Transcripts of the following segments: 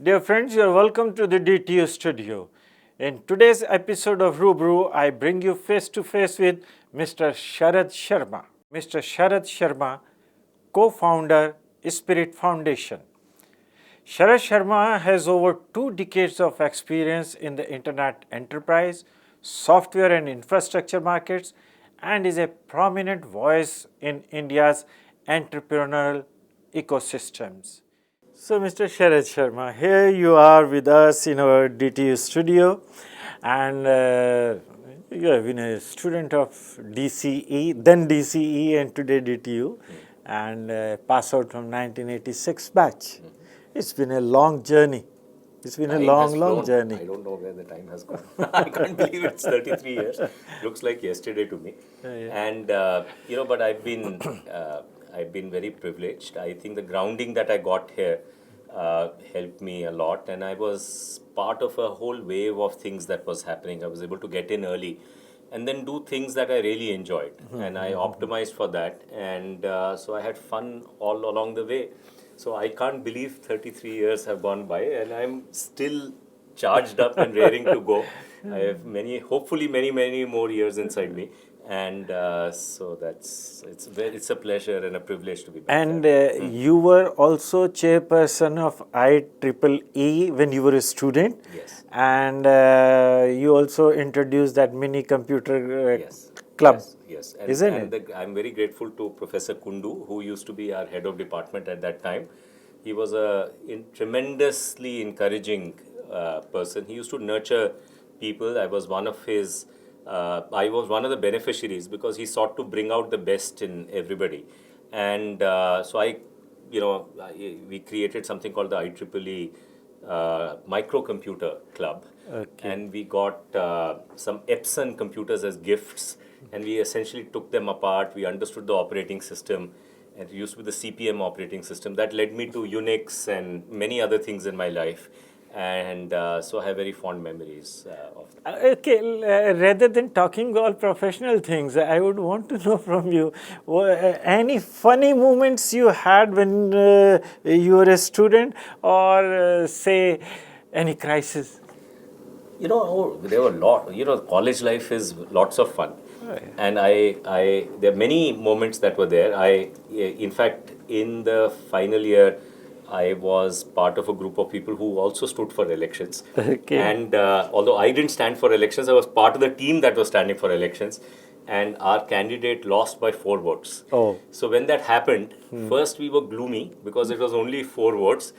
Dear friends, you are welcome to the DTU studio. In today's episode of Roobroo, I bring you face to face with Mr. Sharad Sharma. Mr. Sharad Sharma, co-founder, iSPIRT Foundation. Sharad Sharma has over 2 decades of experience in the internet enterprise, software and infrastructure markets, and is a prominent voice in India's entrepreneurial ecosystems. So, Mr. Sharad Sharma, here you are with us in our DTU studio, and you have been a student of DCE, then DCE, and today DTU, and passed out from 1986 batch. It's been a long journey. It's been a long journey. I don't know where the time has gone. I can't believe it's 33 years. Looks like yesterday to me. And but I've been very privileged. I think the grounding that I got here helped me a lot, and I was part of a whole wave of things that was happening. I was able to get in early and then do things that I really enjoyed, and I optimized for that, and so I had fun all along the way. So I can't believe 33 years have gone by, and I'm still charged up and raring to go. I have hopefully many more years inside me, and so it's a pleasure and a privilege to be back. And you were also chairperson of IEEE when you were a student. Yes. And you also introduced that mini computer club. Yes. Isn't it? I'm very grateful to Professor Kundu, who used to be our head of department at that time. He was a tremendously encouraging person. He used to nurture people. I was one of the beneficiaries because he sought to bring out the best in everybody. And we created something called the IEEE microcomputer club. Okay. And we got some Epson computers as gifts, and we essentially took them apart. We understood the operating system, and it used to be the CPM operating system. That led me to Unix and many other things in my life. And so I have very fond memories of that. Okay, rather than talking all professional things, I would want to know from you any funny moments you had when you were a student, or say any crisis. There were a lot. College life is lots of fun. Oh, yeah. And there are many moments that were there. In fact, in the final year, I was part of a group of people who also stood for elections. Okay. And although I didn't stand for elections, I was part of the team that was standing for elections. And our candidate lost by 4 votes. Oh. So when that happened, first we were gloomy because it was only 4 votes.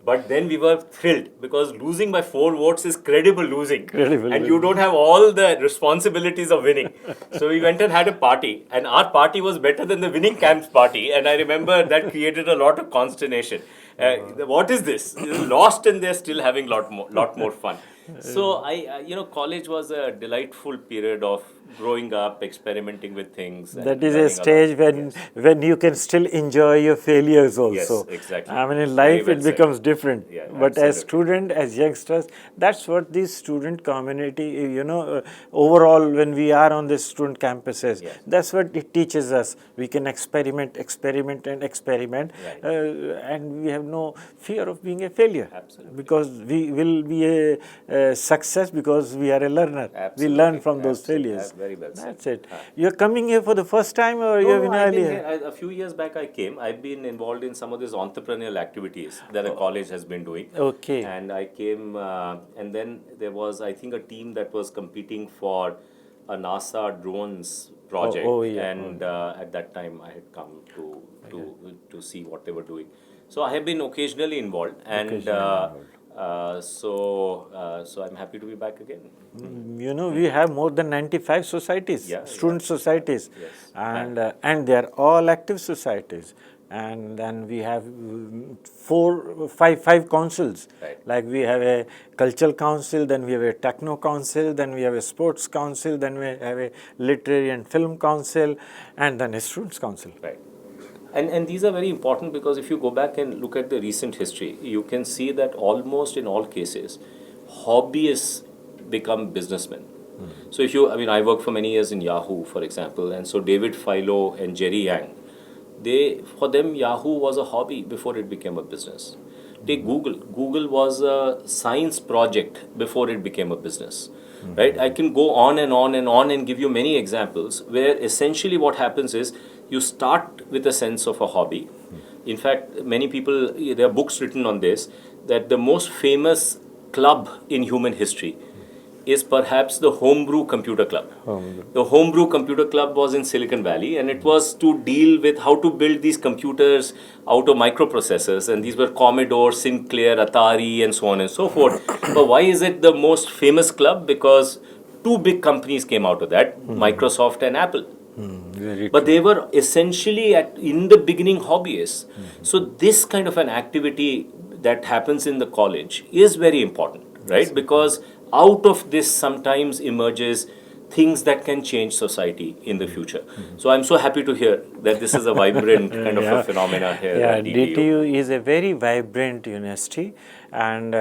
But then we were thrilled because losing by 4 votes is credible losing. And you don't have all the responsibilities of winning. So we went and had a party. And our party was better than the winning camp's party. And I remember that created a lot of consternation. What is this? Lost and they're still having lot more fun. So college was a delightful period of growing up, experimenting with things. That is a stage when you can still enjoy your failures also. Yes, exactly. I mean, in life it becomes different. Yeah, but absolutely. as student, as youngsters, that's what this student community, overall when we are on the student campuses, that's what it teaches us. We can experiment. Right. And we have no fear of being a failure. Absolutely. Because we will be a success because we are a learner. Absolutely. We learn from those failures. Very well said. That's it. You're coming here for the first time, or you've been earlier? A few years back I came. I've been involved in some of these entrepreneurial activities that the college has been doing. Okay. And I came, and then there was, I think, a team that was competing for a NASA drones project. And at that time I had come to see what they were doing. So I have been occasionally involved, and so I'm happy to be back again. We have more than 95 societies, student societies, Yes. And they are all active societies. And then we have 5 councils. Right. Like we have a cultural council, then we have a techno council, then we have a sports council, then we have a literary and film council, and then a students council. Right. And these are very important because if you go back and look at the recent history, you can see that almost in all cases, hobbyists become businessmen. So I worked for many years in Yahoo, for example, and so David Filo and Jerry Yang, for them Yahoo was a hobby before it became a business. take Google. Google was a science project before it became a business. Right? I can go on and on and on and give you many examples where essentially what happens is you start with a sense of a hobby. In fact, many people, there are books written on this, that the most famous club in human history is perhaps the Homebrew Computer Club. The Homebrew Computer Club was in Silicon Valley, and it was to deal with how to build these computers out of microprocessors, and these were Commodore, Sinclair, Atari, and so on and so forth. But why is it the most famous club? Because two big companies came out of that, Microsoft and Apple. But they were essentially in the beginning hobbyists. So this kind of an activity that happens in the college is very important, right? Because out of this sometimes emerges things that can change society in the future. So I'm so happy to hear that this is a vibrant kind of a phenomena here at DTU. DTU is a very vibrant university, and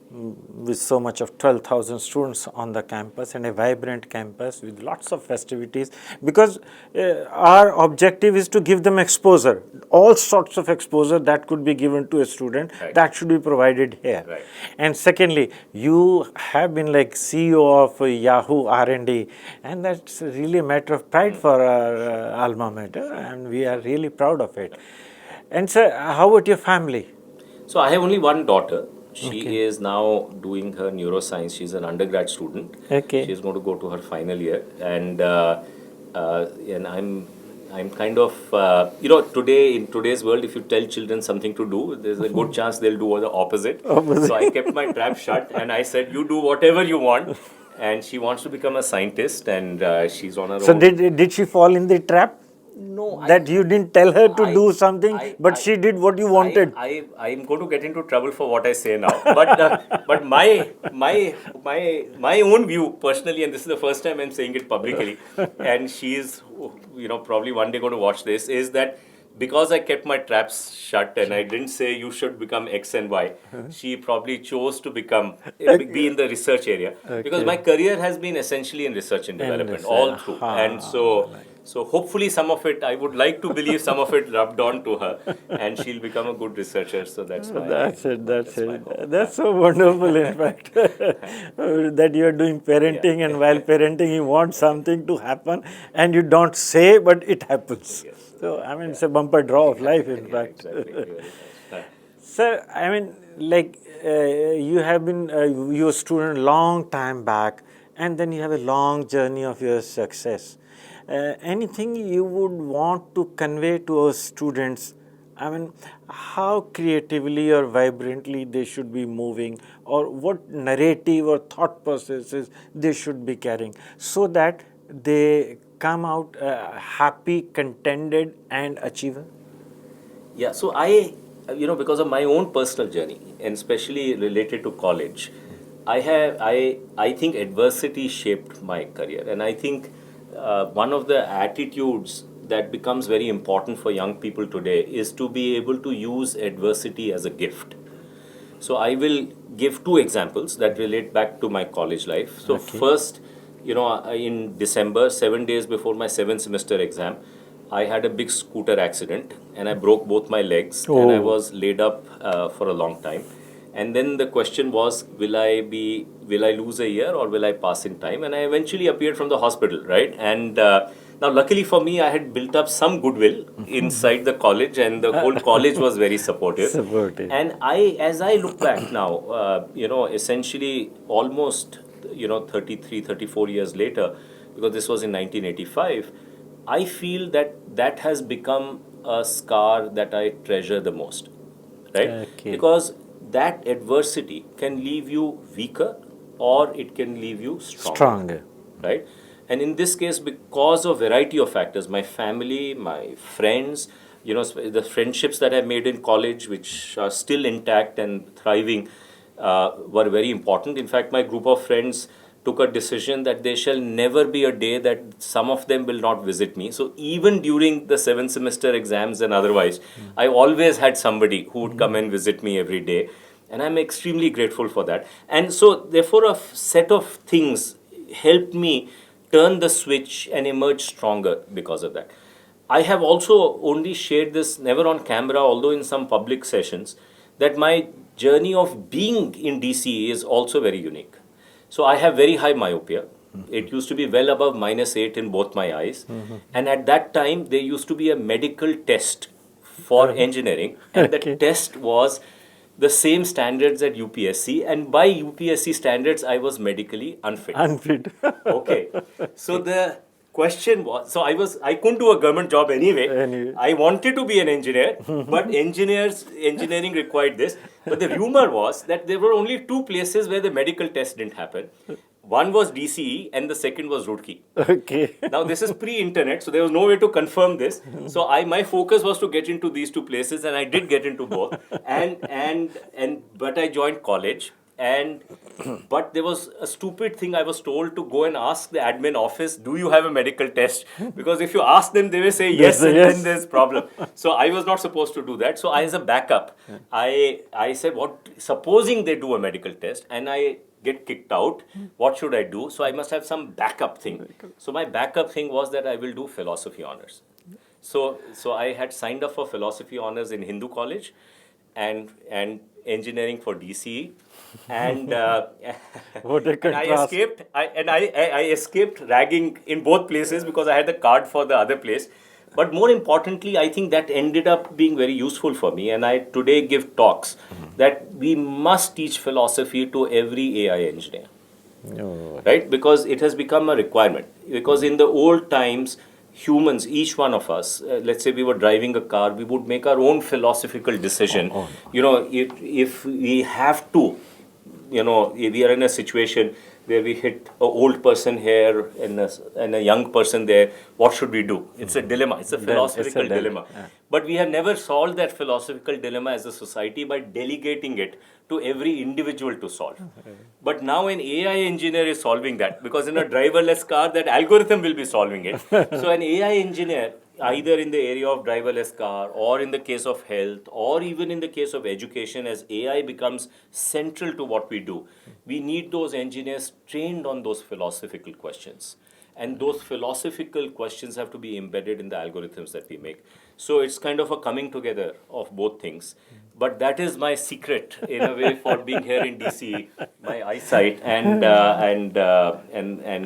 with so much of 12,000 students on the campus, and a vibrant campus with lots of festivities, because our objective is to give them exposure, all sorts of exposure that could be given to a student, that should be provided here. And secondly, you have been like CEO of Yahoo R&D, and that's really a matter of pride for our alma mater, and we are really proud of it. And sir, how about your family? So I have only one daughter. She is now doing her neuroscience. She's an undergrad student. She's going to go to her final year, and I'm kind of today, in today's world, if you tell children something to do, there's a good chance they'll do the opposite. So I kept my trap shut, and I said, you do whatever you want. And she wants to become a scientist, and she's on her own. So did she fall in the trap? No, that you didn't tell her to do something, but she did what you wanted. I'm going to get into trouble for what I say now. But my own view personally, and this is the first time I'm saying it publicly, and she's probably one day going to watch this, is that because I kept my traps shut and I didn't say you should become X and Y, she probably chose to be in the research area, because my career has been essentially in research and development all through, and so hopefully some of it, I would like to believe some of it rubbed on to her, and she'll become a good researcher. So that's why. That's it. That's so wonderful, in fact, that you are doing parenting, and while parenting, you want something to happen, and you don't say, but it happens. So, I mean, it's a bumper draw of life, in fact. Exactly. Sir, I mean, like, you have been your student long time back, and then you have a long journey of your success. Anything you would want to convey to our students? I mean, how creatively or vibrantly they should be moving, or what narrative or thought processes they should be carrying, so that they come out happy, contented, and achiever? Yeah, so because of my own personal journey, and especially related to college, I think adversity shaped my career, and I think one of the attitudes that becomes very important for young people today is to be able to use adversity as a gift. So I will give two examples that relate back to my college life. So first, in December, 7 days before my 7th semester exam, I had a big scooter accident and I broke both my legs, and I was laid up for a long time. And then the question was, will I lose a year or will I pass in time? And I eventually appeared from the hospital, right? And now, luckily for me, I had built up some goodwill inside the college, and the whole college was very supportive. And as I look back now, essentially almost, 33, 34 years later, because this was in 1985, I feel that has become a scar that I treasure the most, right? Because that adversity can leave you weaker or it can leave you stronger. Right? And in this case, because of variety of factors, my family, my friends, the friendships that I made in college, which are still intact and thriving, were very important. In fact, my group of friends took a decision that there shall never be a day that some of them will not visit me. So even during the 7th semester exams and otherwise, I always had somebody who would come and visit me every day. And I'm extremely grateful for that. And so therefore a set of things helped me turn the switch and emerge stronger because of that. I have also only shared this, never on camera, although in some public sessions, that my journey of being in DC is also very unique. So I have very high myopia. It used to be well above -8 in both my eyes. And at that time, there used to be a medical test for engineering. And the test was the same standards at UPSC. And by UPSC standards, I was medically unfit. Unfit. Okay. So the question was, so I couldn't do a government job anyway. I wanted to be an engineer, but engineering required this. But the rumor was that there were only two places where the medical test didn't happen. One was DCE and the second was Roorkee. Okay. Now this is pre-internet, so there was no way to confirm this. So my focus was to get into these two places, and I did get into both. But I joined college, but there was a stupid thing I was told to go and ask the admin office, do you have a medical test? Because if you ask them, they will say yes, and then there's problem. So I was not supposed to do that. So as a backup, I said, supposing they do a medical test and I get kicked out, what should I do? So I must have some backup thing. So my backup thing was that I will do philosophy honors. So I had signed up for philosophy honors in Hindu college and engineering for DCE. And, what a and contrast. I escaped ragging in both places because I had the card for the other place. But more importantly, I think that ended up being very useful for me. And I today give talks that we must teach philosophy to every AI engineer. Oh. Right? Because it has become a requirement. Because in the old times, humans, each one of us, let's say we were driving a car, we would make our own philosophical decision. You know, if we have to, you know, if we are in a situation where we hit an old person here and a young person there, what should we do? It's a dilemma. It's a philosophical dilemma. Yeah. But we have never solved that philosophical dilemma as a society by delegating it to every individual to solve. But now an AI engineer is solving that, because in a driverless car, that algorithm will be solving it. So an AI engineer, either in the area of driverless car or in the case of health or even in the case of education, as AI becomes central to what we do, we need those engineers trained on those philosophical questions. And those philosophical questions have to be embedded in the algorithms that we make. So it's kind of a coming together of both things. But that is my secret, in a way, for being here in DC, my eyesight. And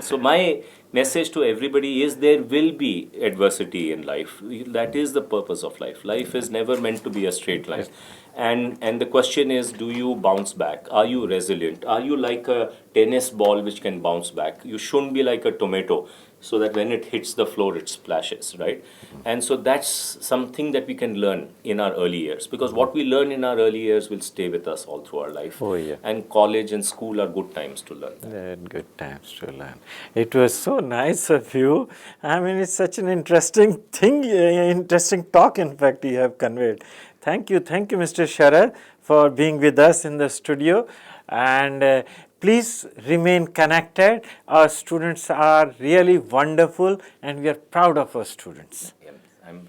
so my message to everybody is there will be adversity in life. That is the purpose of life. Life is never meant to be a straight line. And the question is, do you bounce back? Are you resilient? Are you like a tennis ball which can bounce back? You shouldn't be like a tomato, so that when it hits the floor, it splashes, right? And so that's something that we can learn in our early years, because what we learn in our early years will stay with us all through our life. Oh, yeah. And college and school are good times to learn that. They're good times to learn. It was so nice of you. I mean, it's such an interesting thing, interesting talk, in fact, you have conveyed. Thank you, Mr. Sharad, for being with us in the studio. And please remain connected. Our students are really wonderful, and we are proud of our students. Yeah,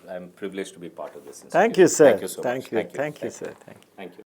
I'm privileged to be part of this. Thank you, sir. Thank you so much. Thank you, sir. Thank you. Thank you.